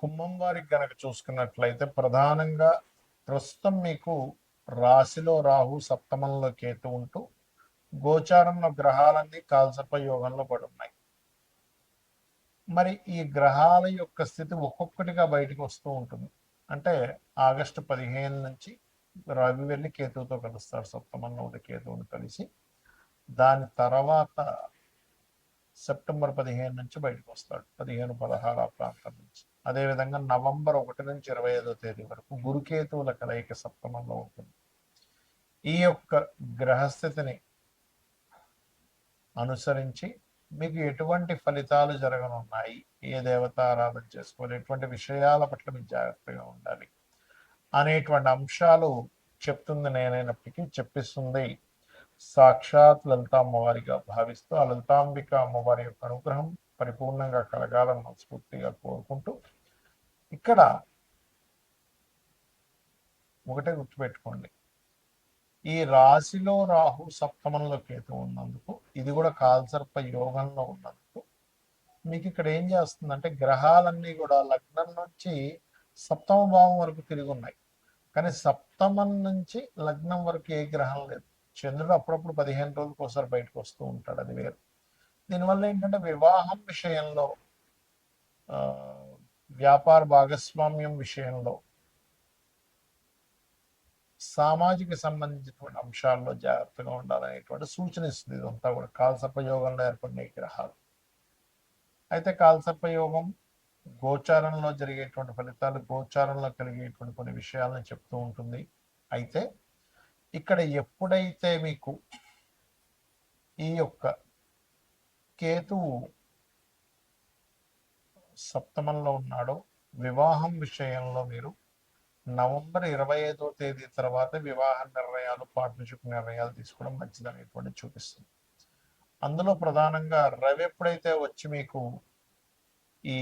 కుంభం వారికి గనక చూసుకున్నట్లయితే ప్రధానంగా ప్రస్తుతం మీకు రాశిలో రాహు, సప్తమంలో కేతు ఉంటూ గోచారంలో గ్రహాలన్నీ కాల్సర్ప యోగంలో పడి ఉన్నాయి. మరి ఈ గ్రహాల యొక్క స్థితి ఒక్కొక్కటిగా బయటకు వస్తూ ఉంటుంది. అంటే ఆగస్టు 15 నుంచి రవి వెళ్ళి కేతువుతో కలుస్తాడు, సప్తమంలో ఉండే కేతువుని కలిసి. దాని తర్వాత సెప్టెంబర్ 15 నుంచి బయటకు వస్తాడు, 15, 16 ఆ ప్రాంతం నుంచి. అదేవిధంగా నవంబర్ 1 నుంచి 25వ తేదీ వరకు గురుకేతువుల కలయిక సప్తమంలో ఉంటుంది. ఈ యొక్క గ్రహస్థితిని అనుసరించి మీకు ఎటువంటి ఫలితాలు జరగనున్నాయి, ఏ దేవత ఆరాధన చేసుకోవాలి, ఎటువంటి విషయాల పట్ల మీరు జాగ్రత్తగా ఉండాలి అనేటువంటి అంశాలు చెప్తుంది నేనైనప్పటికీ చెప్పిస్తుంది సాక్షాత్ లలిత అమ్మవారిగా భావిస్తూ ఆ లలితాంబిక అమ్మవారి యొక్క అనుగ్రహం పరిపూర్ణంగా కలగాలని మనస్ఫూర్తిగా కోరుకుంటూ, ఇక్కడ ఒకటే గుర్తుపెట్టుకోండి, ఈ రాశిలో రాహు, సప్తమంలో కేతు ఉన్నందుకు, ఇది కూడా కాల్సర్ప యోగంలో ఉన్నందుకు మీకు ఇక్కడ ఏం చేస్తుందంటే గ్రహాలన్నీ కూడా లగ్నం నుంచి సప్తమ భావం వరకు తిరిగి ఉన్నాయి. కానీ సప్తమం నుంచి లగ్నం వరకు ఏ గ్రహం లేదు. చంద్రుడు అప్పుడప్పుడు 15 రోజులకు ఒకసారి బయటకు వస్తూ ఉంటాడు, అది వేరు. దీనివల్ల ఏంటంటే వివాహం విషయంలో, వ్యాపార భాగస్వామ్యం విషయంలో, సామాజిక సంబంధించినటువంటి అంశాల్లో జాగ్రత్తగా ఉండాలనేటువంటి సూచన ఇస్తుంది. ఇదంతా కూడా కాలసర్పయోగంలో ఏర్పడిన గ్రహాలు. అయితే కాలసర్పయోగం గోచారంలో జరిగేటువంటి ఫలితాలు, గోచారంలో కలిగేటువంటి కొన్ని విషయాలను చెప్తూ ఉంటుంది. అయితే ఇక్కడ ఎప్పుడైతే మీకు ఈ యొక్క కేతువు సప్తమంలో ఉన్నాడో, వివాహం విషయంలో మీరు నవంబర్ 25వ తేదీ తర్వాత వివాహ నిర్ణయాలు, పార్ట్నర్షిప్ నిర్ణయాలు తీసుకోవడం మంచిదనేటువంటి చూపిస్తుంది. అందులో ప్రధానంగా రవి ఎప్పుడైతే వచ్చి మీకు ఈ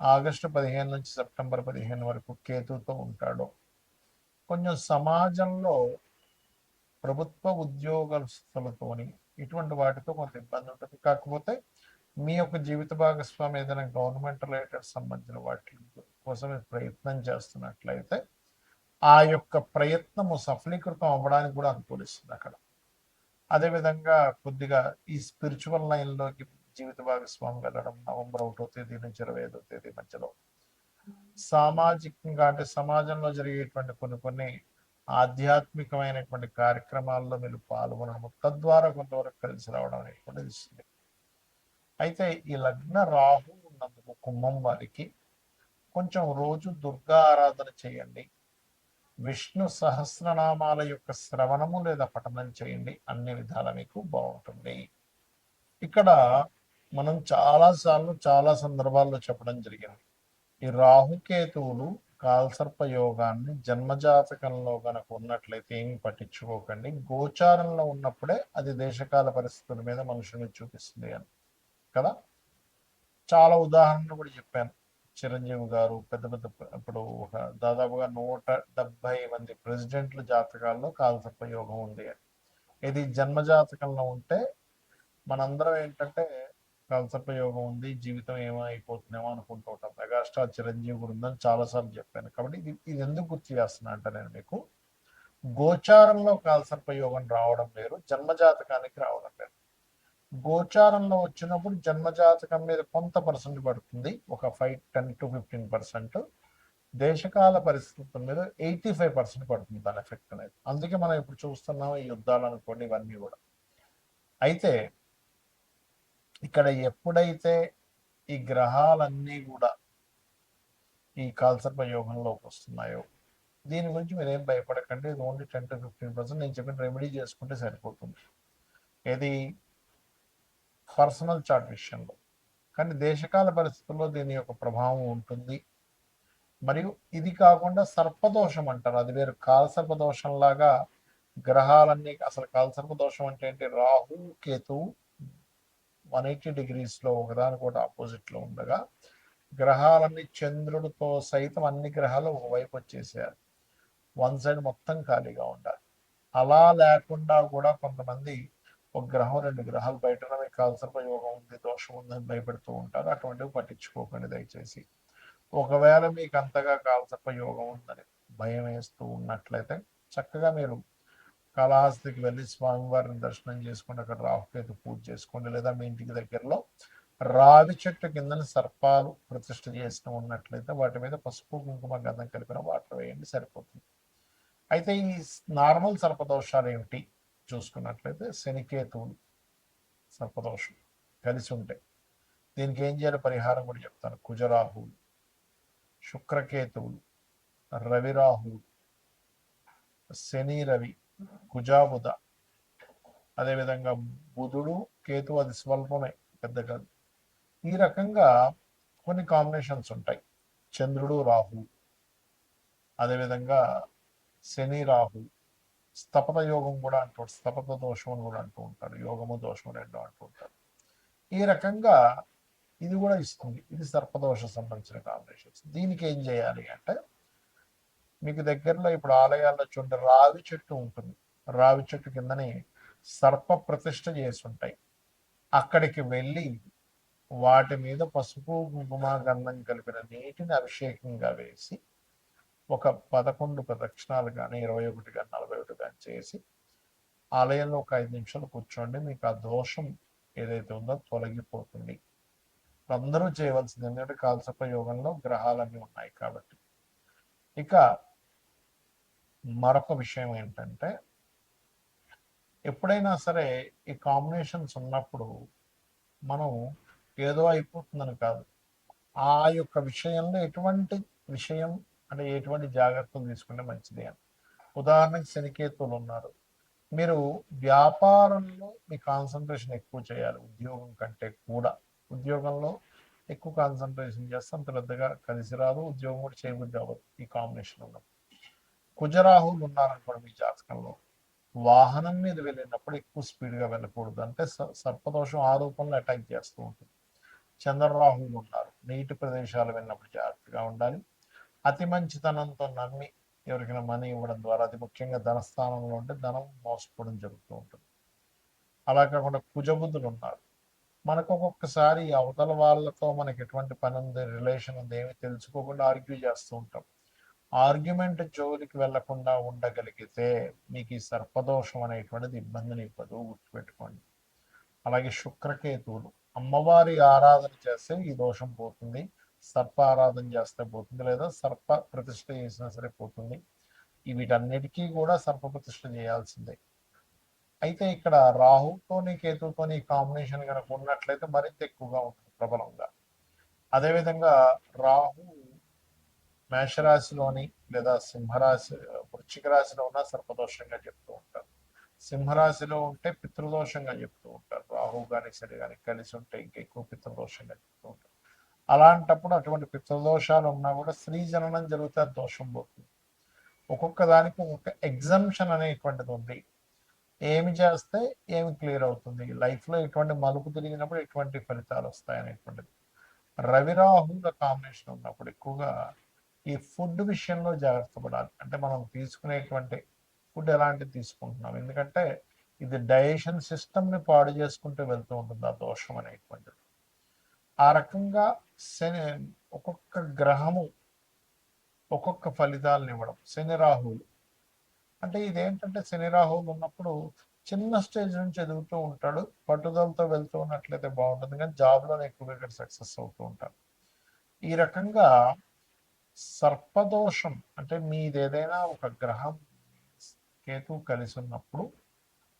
ఆగస్టు 15 నుంచి సెప్టెంబర్ 15 వరకు కేతుతో ఉంటాడో, కొంచెం సమాజంలో ప్రభుత్వ ఉద్యోగస్తులతోని ఇటువంటి వాటితో కొంత ఇబ్బంది ఉంటుంది. కాకపోతే మీ యొక్క జీవిత భాగస్వామి ఏదైనా గవర్నమెంట్ రిలేటెడ్ సంబంధించిన వాటి కోసం ప్రయత్నం చేస్తున్నట్లయితే ఆ యొక్క ప్రయత్నము సఫలీకృతం అవ్వడానికి కూడా అనుకూలిస్తుంది అక్కడ. అదేవిధంగా కొద్దిగా ఈ స్పిరిచువల్ లైన్లోకి జీవిత భాగస్వామి వెళ్ళడం నవంబర్ 1వ తేదీ నుంచి 25వ తేదీ మధ్యలో సామాజికంగా, అంటే సమాజంలో జరిగేటువంటి కొన్ని ఆధ్యాత్మికమైనటువంటి కార్యక్రమాల్లో మీరు పాల్గొనడం, తద్వారా కొంతవరకు కలిసి రావడం అనేటువంటిది ఇస్తుంది. అయితే ఈ లగ్న రాహు ఉన్నందుకు కుంభం వారికి కొంచెం రోజు దుర్గా ఆరాధన చేయండి, విష్ణు సహస్రనామాల యొక్క శ్రవణము లేదా పఠనం చేయండి, అన్ని విధాల మీకు బాగుంటుంది. ఇక్కడ మనం చాలాసార్లు చాలా సందర్భాల్లో చెప్పడం జరిగింది, ఈ రాహుకేతువులు కాల్సర్ప యోగాన్ని జన్మజాతకంలో గనక ఉన్నట్లయితే ఏమి పట్టించుకోకండి, గోచారంలో ఉన్నప్పుడే అది దేశకాల పరిస్థితుల మీద మనుషుల్ని చూపిస్తుంది అని కదా. చాలా ఉదాహరణలు కూడా చెప్పాను. చిరంజీవి గారు పెద్ద పెద్ద, ఇప్పుడు ఒక దాదాపుగా 170 మంది ప్రెసిడెంట్ల జాతకాల్లో కాల్సర్ప యోగం ఉంది అని. ఇది జన్మజాతకంలో ఉంటే మనందరం ఏంటంటే కాల్సర్ప యోగం ఉంది, జీవితం ఏమైపోతుందేమో అనుకుంటూ ఉంటాం. మెగాస్టార్ చిరంజీవి గురి ఉందని చాలాసార్లు చెప్పాను. కాబట్టి ఇది ఎందుకు గుర్తు చేస్తున్నా అంటే, నేను మీకు గోచారంలో కాల్సర్ప యోగం రావడం వేరు, జన్మజాతకానికి రావడం వేరు. గోచారంలో వచ్చినప్పుడు జన్మజాతకం మీద కొంత పర్సెంట్ పడుతుంది, ఒక 10 to 15%. దేశకాల పరిస్థితుల మీద 85% పడుతుంది దాని ఎఫెక్ట్ అనేది. అందుకే మనం ఇప్పుడు చూస్తున్నాం ఈ యుద్ధాలు అనుకోండి, ఇవన్నీ కూడా. అయితే ఇక్కడ ఎప్పుడైతే ఈ గ్రహాలన్నీ కూడా ఈ కాల్సర్ప యోగంలోకి వస్తున్నాయో, దీని గురించి మీరేం భయపడకండి. ఇది ఓన్లీ 10 to 15%. నేను చెప్పిన రెమెడీ చేసుకుంటే సరిపోతుంది, ఏది పర్సనల్ చార్ట్ విషయంలో. కానీ దేశకాల పరిస్థితుల్లో దీని యొక్క ప్రభావం ఉంటుంది. మరియు ఇది కాకుండా సర్పదోషం అంటారు, అది వేరు. కాలసర్పదోషం లాగా గ్రహాలన్నీ, అసలు కాలసర్పదోషం అంటే ఏంటి, రాహు కేతువు 180 degreesలో ఒకదానికొకటి ఆపోజిట్లో ఉండగా గ్రహాలన్నీ చంద్రుడితో సైతం అన్ని గ్రహాలు ఒకవైపు వచ్చేసేయాలి, వన్ సైడ్ మొత్తం ఖాళీగా ఉండాలి. అలా లేకుండా కూడా కొంతమంది ఒక గ్రహం 2 గ్రహాలు బయట కాల్సర్ప యోగం ఉంది, దోషం ఉందని భయపెడుతూ ఉంటారు. అటువంటివి పట్టించుకోకండి దయచేసి. ఒకవేళ మీకు అంతగా కాలసర్ప యోగం ఉందని భయం వేస్తూ ఉన్నట్లయితే చక్కగా మీరు కాళహస్తికి వెళ్ళి స్వామివారిని దర్శనం చేసుకుని అక్కడ రాహుకేతు పూజ చేసుకోండి. లేదా మీ ఇంటికి దగ్గరలో రావి చెట్టు కింద సర్పాలు ప్రతిష్ఠ చేసిన ఉన్నట్లయితే వాటి మీద పసుపు కుంకుమ గంధం కలిపిన వాటర్ వేయండి, సరిపోతుంది. అయితే ఈ నార్మల్ సర్పదోషాలు ఏమిటి చూసుకున్నట్లయితే శనికేతువులు సర్పదోషం కలిసి ఉంటాయి. దీనికి ఏం చేయాలి పరిహారం కూడా చెప్తాను. కుజరాహువులు, శుక్రకేతువులు, రవిరాహువులు, శని రవి, కుజాబుధ, అదేవిధంగా బుధుడు కేతు, అది స్వల్పమే, పెద్ద కాదు. ఈ రకంగా కొన్ని కాంబినేషన్స్ ఉంటాయి. చంద్రుడు రాహు, అదేవిధంగా శని రాహు, స్తపత యోగం కూడా అంటూ, స్తపత దోషం అని కూడా అంటూ ఉంటారు, యోగము దోషం రెండు అంటూ ఉంటారు. ఈ రకంగా ఇది కూడా ఇస్తుంది. ఇది సర్పదోష సంబంధించిన కాంబినేషన్స్. దీనికి ఏం చేయాలి అంటే, మీకు దగ్గరలో ఇప్పుడు ఆలయాల్లో చూడండి రావి చెట్టు ఉంటుంది. రావి చెట్టు కిందని సర్ప ప్రతిష్ఠ చేసి ఉంటాయి. అక్కడికి వెళ్ళి వాటి మీద పసుపు కుంకుమ గంధం కలిపిన నీటిని అభిషేకంగా వేసి ఒక 11 ప్రదక్షిణాలు కానీ 21 కానీ 41 కానీ చేసి ఆలయంలో ఒక 5 నిమిషాలు కూర్చోండి. మీకు ఆ దోషం ఏదైతే ఉందో తొలగిపోతుంది. అందరూ చేయవలసింది, ఎందుకంటే కాలసర్ప యోగంలో గ్రహాలన్నీ ఉన్నాయి కాబట్టి. ఇక మరొక విషయం ఏంటంటే, ఎప్పుడైనా సరే ఈ కాంబినేషన్స్ ఉన్నప్పుడు మనం ఏదో అయిపోతుందని కాదు, ఆ యొక్క విషయంలో ఎటువంటి విషయం అంటే ఎటువంటి జాగ్రత్తలు తీసుకుంటే మంచిది అని. ఉదాహరణకి శనికేతువులు ఉన్నారు. మీరు వ్యాపారంలో మీ కాన్సన్ట్రేషన్ ఎక్కువ చేయాలి ఉద్యోగం కంటే కూడా. ఉద్యోగంలో ఎక్కువ కాన్సన్ట్రేషన్ చేస్తే అంత పెద్దగా కలిసి రాదు, ఉద్యోగం కూడా చేయబుద్ధి అవ్వదు ఈ కాంబినేషన్ ఉన్నప్పుడు. కుజరాహువులు ఉన్నారనుకోండి మీ జాతకంలో, వాహనం మీద వెళ్ళినప్పుడు ఎక్కువ స్పీడ్గా వెళ్ళకూడదు, అంటే సర్పదోషం ఆ రూపంలో అటాక్ చేస్తూ ఉంటుంది. చంద్రరాహువులు ఉన్నారు, నీటి ప్రదేశాలు వెళ్ళినప్పుడు జాగ్రత్తగా ఉండాలి. అతి మంచితనంతో నమ్మి ఎవరికైనా మనీ ఇవ్వడం ద్వారా, అది ముఖ్యంగా ధనస్థానంలో ఉంటే ధనం మోసపోవడం జరుగుతూ ఉంటుంది. అలా కాకుండా కుజబుద్ధులు ఉన్నారు, మనకు ఒక్కొక్కసారి అవతల వాళ్ళతో మనకి ఎటువంటి పని ఉంది, రిలేషన్ ఉంది, ఏమి తెలుసుకోకుండా ఆర్గ్యూ చేస్తూ ఉంటాం. ఆర్గ్యుమెంట్ జోలికి వెళ్లకుండా ఉండగలిగితే మీకు ఈ సర్పదోషం అనేటువంటిది ఇబ్బందిని ఇవ్వదు, గుర్తుపెట్టుకోండి. అలాగే శుక్రకేతువులు, అమ్మవారి ఆరాధన చేస్తే ఈ దోషం పోతుంది, సర్ప ఆరాధన చేస్తే పోతుంది, లేదా సర్ప ప్రతిష్ఠ చేసినా సరే పోతుంది. వీటన్నిటికీ కూడా సర్ప ప్రతిష్ఠ చేయాల్సిందే. అయితే ఇక్కడ రాహుతోని కేతుతోని కాంబినేషన్ కనుక ఉన్నట్లయితే మరింత ఎక్కువగా ఉంటుంది, ప్రబలంగా. అదేవిధంగా రాహు మేషరాశిలోని లేదా సింహరాశి, వృశ్చిక రాశిలో ఉన్న సర్పదోషంగా చెప్తూ ఉంటారు. సింహరాశిలో ఉంటే పితృదోషంగా చెప్తూ ఉంటారు. రాహు కానీ శని కానీ కలిసి ఉంటే ఇంకా ఎక్కువ పితృదోషంగా చెప్తూ ఉంటారు. అలాంటప్పుడు అటువంటి పితృదోషాలు ఉన్నా కూడా స్త్రీ జననం జరిగితే దోషం పోతుంది. ఒక్కొక్క దానికి ఒక్కొక్క ఎగ్జంప్షన్ అనేటువంటిది ఉంది. ఏమి చేస్తే ఏమి క్లియర్ అవుతుంది, లైఫ్లో ఎటువంటి మలుపు తిరిగినప్పుడు ఎటువంటి ఫలితాలు వస్తాయి అనేటువంటిది. రవిరాహుల కాంబినేషన్ ఉన్నప్పుడు ఎక్కువగా ఈ ఫుడ్ విషయంలో జాగ్రత్త పడాలి. అంటే మనం తీసుకునేటువంటి ఫుడ్ ఎలాంటిది తీసుకుంటున్నాం, ఎందుకంటే ఇది డైజెషన్ సిస్టమ్ని పాడు చేసుకుంటూ వెళ్తూ ఉంటుంది ఆ దోషం అనేటువంటిది. ఆ రకంగా శని, ఒక్కొక్క గ్రహము ఒక్కొక్క ఫలితాలను ఇవ్వడం. శని రాహువులు అంటే ఇదేంటంటే, శని రాహువులు ఉన్నప్పుడు చిన్న స్టేజ్ నుంచి ఎదుగుతూ ఉంటాడు, పట్టుదలతో వెళ్తూ ఉన్నట్లయితే బాగుంటుంది, కానీ జాబ్లోనే ఎక్కువగా ఇక్కడ సక్సెస్ అవుతూ ఉంటాడు. ఈ రకంగా సర్పదోషం అంటే మీది ఏదైనా ఒక గ్రహం కేతు కలిసి ఉన్నప్పుడు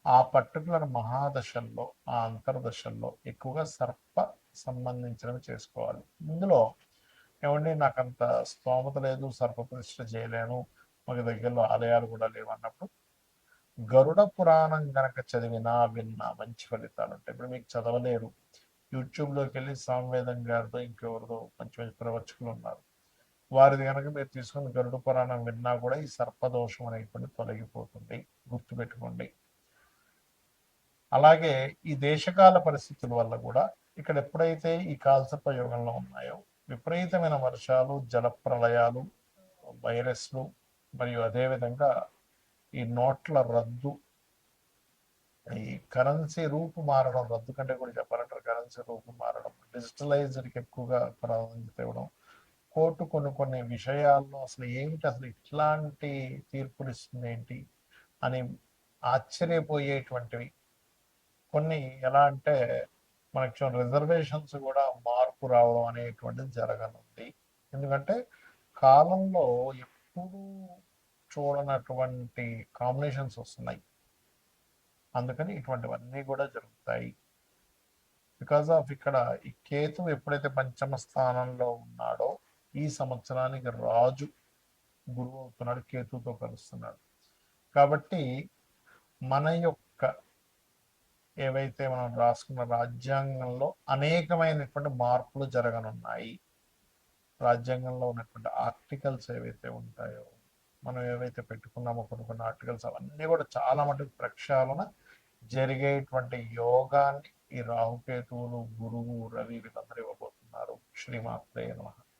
ఆ పర్టికులర్ మహాదశల్లో, ఆ అంతర్దశల్లో ఎక్కువగా సర్ప సంబంధించినవి చేసుకోవాలి. ఇందులో ఏమండి నాకు అంత స్తోమత లేదు, సర్ప ప్రతిష్ఠ చేయలేను, మాకు దగ్గరలో ఆలయాలు కూడా లేవు అన్నప్పుడు గరుడ పురాణం గనక చదివినా విన్నా మంచి ఫలితాలు ఉంటాయి. ఇప్పుడు మీకు చదవలేరు, యూట్యూబ్లోకి వెళ్ళి సామవేదం గారితో ఇంకెవరితో మంచి మంచి ప్రవచకులు ఉన్నారు, వారిది కనుక మీరు తీసుకుని గరుడ పురాణం విన్నా కూడా ఈ సర్పదోషం అనేటువంటి తొలగిపోతుంది, గుర్తుపెట్టుకోండి. అలాగే ఈ దేశకాల పరిస్థితుల వల్ల కూడా ఇక్కడ ఎప్పుడైతే ఈ కాలసర్ప యోగంలో ఉన్నాయో విపరీతమైన వర్షాలు, జల ప్రళయాలు, వైరస్లు, మరియు అదేవిధంగా ఈ నోట్ల రద్దు, ఈ కరెన్సీ రూపు మారడం, రద్దు కంటే కూడా చెప్పాలంటారు, కరెన్సీ రూపు మారడం, డిజిటలైజ్డ్కి ఎక్కువగా ప్రాధాన్యత ఇవ్వడం, కోర్టు కొన్ని కొన్ని విషయాల్లో అసలు ఏమిటి, అసలు ఇట్లాంటి తీర్పులు ఇస్తుంది ఏంటి అని ఆశ్చర్యపోయేటువంటివి కొన్ని. ఎలా అంటే మనకి రిజర్వేషన్స్ కూడా మార్పు రావడం అనేటువంటిది జరగనుంది. ఎందుకంటే కాలంలో ఎప్పుడూ చూడనటువంటి కాంబినేషన్స్ వస్తున్నాయి. అందుకని ఇటువంటివన్నీ కూడా జరుగుతాయి. బికాజ్ ఆఫ్ ఇక్కడ ఈ కేతు ఎప్పుడైతే పంచమ స్థానంలో ఉన్నాడో ఈ సంవత్సరానికి రాజు గురువు అవుతున్నాడు, కేతుతో కలుస్తున్నాడు. కాబట్టి మన యొక్క ఏవైతే మనం రాసుకున్న రాజ్యాంగంలో అనేకమైనటువంటి మార్పులు జరగనున్నాయి. రాజ్యాంగంలో ఉన్నటువంటి ఆర్టికల్స్ ఏవైతే ఉంటాయో, మనం ఏవైతే పెట్టుకున్నామో కొన్ని కొన్ని ఆర్టికల్స్, అవన్నీ కూడా చాలా మటుకు ప్రక్షాళన జరిగేటువంటి యోగాన్ని ఈ రాహుకేతువులు, గురువు, రవి వీళ్ళందరూ ఇవ్వబోతున్నారు. శ్రీమాత్రే నమః.